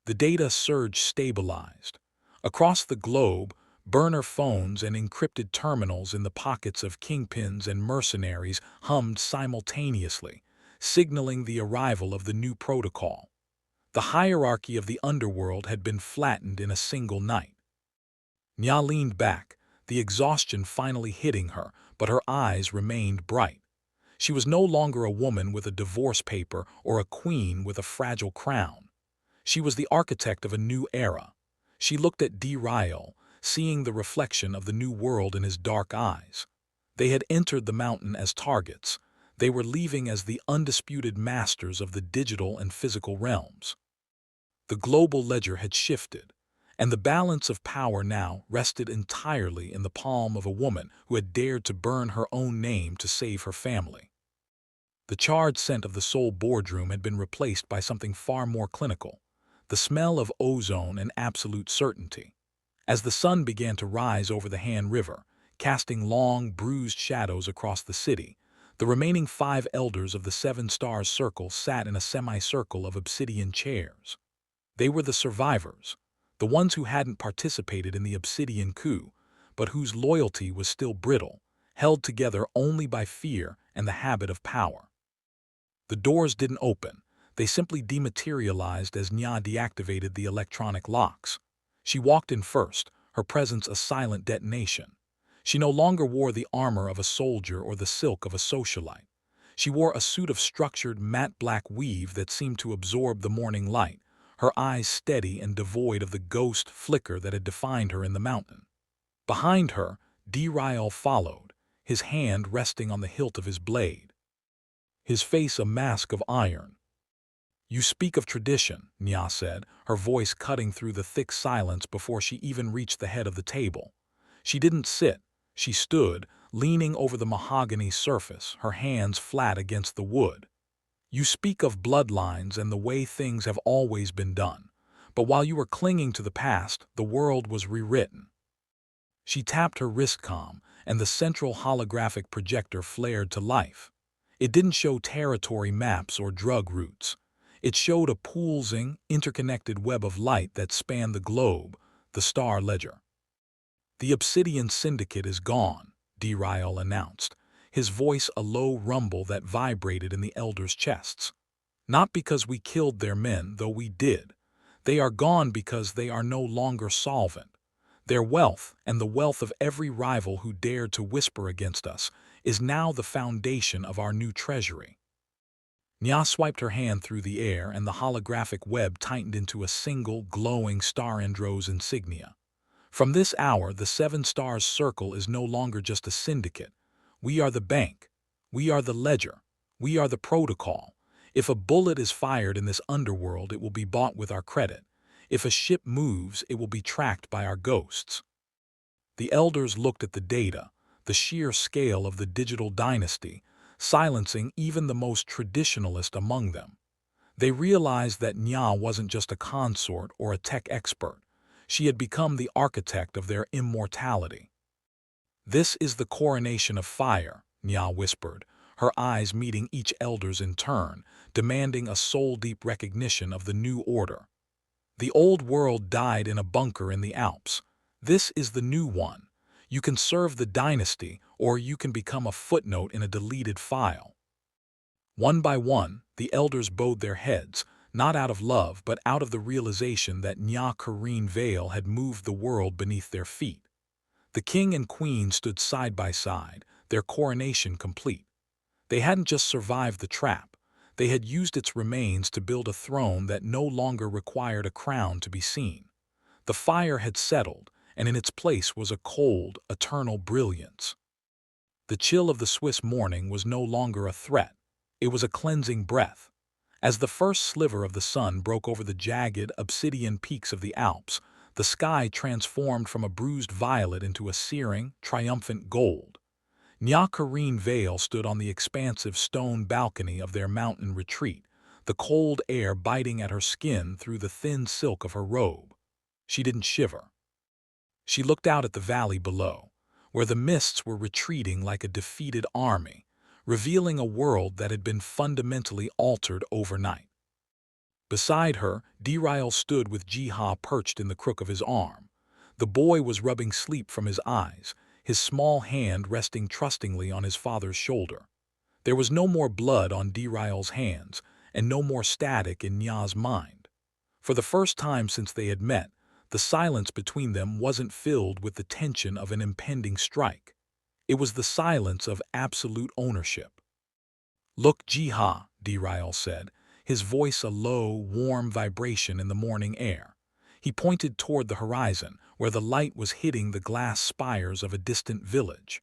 The data surge stabilized. Across the globe, burner phones and encrypted terminals in the pockets of kingpins and mercenaries hummed simultaneously, signaling the arrival of the new protocol. The hierarchy of the underworld had been flattened in a single night. Nyah leaned back, the exhaustion finally hitting her, but her eyes remained bright. She was no longer a woman with a divorce paper or a queen with a fragile crown. She was the architect of a new era. She looked at Dae-Ryul, seeing the reflection of the new world in his dark eyes. They had entered the mountain as targets. They were leaving as the undisputed masters of the digital and physical realms. The global ledger had shifted, and the balance of power now rested entirely in the palm of a woman who had dared to burn her own name to save her family. The charred scent of the Seoul boardroom had been replaced by something far more clinical, the smell of ozone and absolute certainty. As the sun began to rise over the Han River, casting long, bruised shadows across the city, the remaining 5 elders of the Seven Stars Circle sat in a semicircle of obsidian chairs. They were the survivors, the ones who hadn't participated in the Obsidian coup, but whose loyalty was still brittle, held together only by fear and the habit of power. The doors didn't open, they simply dematerialized as Nyah deactivated the electronic locks. She walked in first, her presence a silent detonation. She no longer wore the armor of a soldier or the silk of a socialite. She wore a suit of structured matte black weave that seemed to absorb the morning light, her eyes steady and devoid of the ghost flicker that had defined her in the mountain. Behind her, Dae-Ryul followed, his hand resting on the hilt of his blade, his face a mask of iron. "You speak of tradition," Nyah said, her voice cutting through the thick silence before she even reached the head of the table. She didn't sit, she stood, leaning over the mahogany surface, her hands flat against the wood. "You speak of bloodlines and the way things have always been done, but while you were clinging to the past, the world was rewritten." She tapped her wristcom, and the central holographic projector flared to life. It didn't show territory maps or drug routes. It showed a pulsing, interconnected web of light that spanned the globe, the Star Ledger. The Obsidian Syndicate is gone, Dae-Ryul announced, his voice a low rumble that vibrated in the elders' chests. Not because we killed their men, though we did. They are gone because they are no longer solvent. Their wealth, and the wealth of every rival who dared to whisper against us, is now the foundation of our new treasury. Nyah swiped her hand through the air, and the holographic web tightened into a single, glowing Star Andros insignia. From this hour, the Seven Stars Circle is no longer just a syndicate. We are the bank. We are the ledger. We are the protocol. If a bullet is fired in this underworld, it will be bought with our credit. If a ship moves, it will be tracked by our ghosts. The elders looked at the data, the sheer scale of the digital dynasty, silencing even the most traditionalist among them. They realized that Nyah wasn't just a consort or a tech expert. She had become the architect of their immortality. "This is the coronation of fire," Nyah whispered, her eyes meeting each elder's in turn, demanding a soul-deep recognition of the new order. "The old world died in a bunker in the Alps. This is the new one. You can serve the dynasty, or you can become a footnote in a deleted file." One by one, the elders bowed their heads, not out of love but out of the realization that Corinne Vale had moved the world beneath their feet. The king and queen stood side by side, their coronation complete. They hadn't just survived the trap. They had used its remains to build a throne that no longer required a crown to be seen. The fire had settled, and in its place was a cold, eternal brilliance. The chill of the Swiss morning was no longer a threat. It was a cleansing breath. As the first sliver of the sun broke over the jagged, obsidian peaks of the Alps, the sky transformed from a bruised violet into a searing, triumphant gold. Corinne Vale stood on the expansive stone balcony of their mountain retreat, the cold air biting at her skin through the thin silk of her robe. She didn't shiver. She looked out at the valley below, where the mists were retreating like a defeated army, revealing a world that had been fundamentally altered overnight. Beside her, Dae-Ryul stood with Nyah perched in the crook of his arm. The boy was rubbing sleep from his eyes, his small hand resting trustingly on his father's shoulder. There was no more blood on Dae-Ryul's hands, and no more static in Nyah's mind. For the first time since they had met, the silence between them wasn't filled with the tension of an impending strike. It was the silence of absolute ownership. "Look, Nyah," Dae-Ryul said, his voice a low, warm vibration in the morning air. He pointed toward the horizon, where the light was hitting the glass spires of a distant village.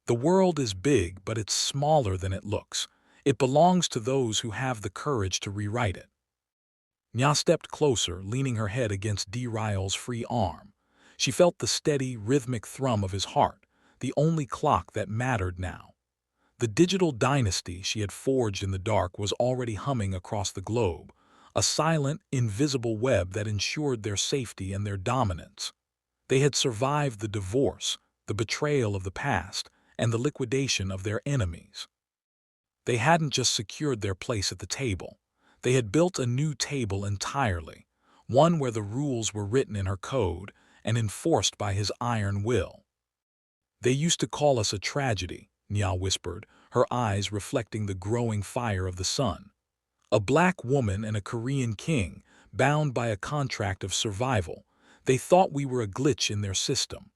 "The world is big, but it's smaller than it looks. It belongs to those who have the courage to rewrite it." Nyah stepped closer, leaning her head against Dae-Ryul's free arm. She felt the steady, rhythmic thrum of his heart, the only clock that mattered now. The digital dynasty she had forged in the dark was already humming across the globe, a silent, invisible web that ensured their safety and their dominance. They had survived the divorce, the betrayal of the past, and the liquidation of their enemies. They hadn't just secured their place at the table. They had built a new table entirely, one where the rules were written in her code and enforced by his iron will. "They used to call us a tragedy," Nyah whispered, her eyes reflecting the growing fire of the sun. "A black woman and a Korean king, bound by a contract of survival. They thought we were a glitch in their system."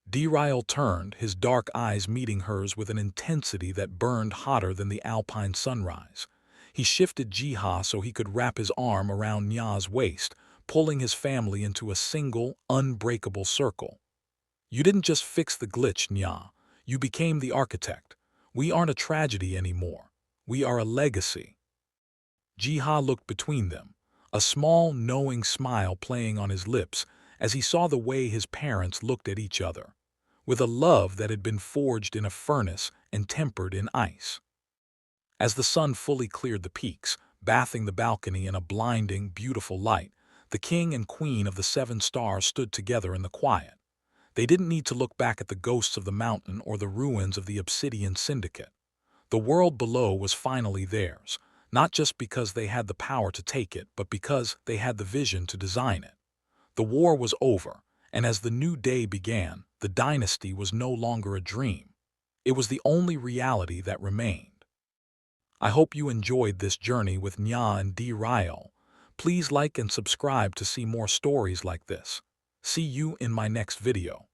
Dae-Ryul turned, his dark eyes meeting hers with an intensity that burned hotter than the alpine sunrise. He shifted Nyah so he could wrap his arm around Nyah's waist, pulling his family into a single, unbreakable circle. "You didn't just fix the glitch, Nyah. You became the architect. We aren't a tragedy anymore. We are a legacy." Nyah looked between them, a small, knowing smile playing on his lips as he saw the way his parents looked at each other, with a love that had been forged in a furnace and tempered in ice. As the sun fully cleared the peaks, bathing the balcony in a blinding, beautiful light, the king and queen of the Seven Stars stood together in the quiet. They didn't need to look back at the ghosts of the mountain or the ruins of the Obsidian Syndicate. The world below was finally theirs, not just because they had the power to take it, but because they had the vision to design it. The war was over, And as the new day began, the dynasty was no longer a dream. It was the only reality that remained. I hope you enjoyed this journey with Nyah and Dae-Ryul. Please like and subscribe to see more stories like this. See you in my next video.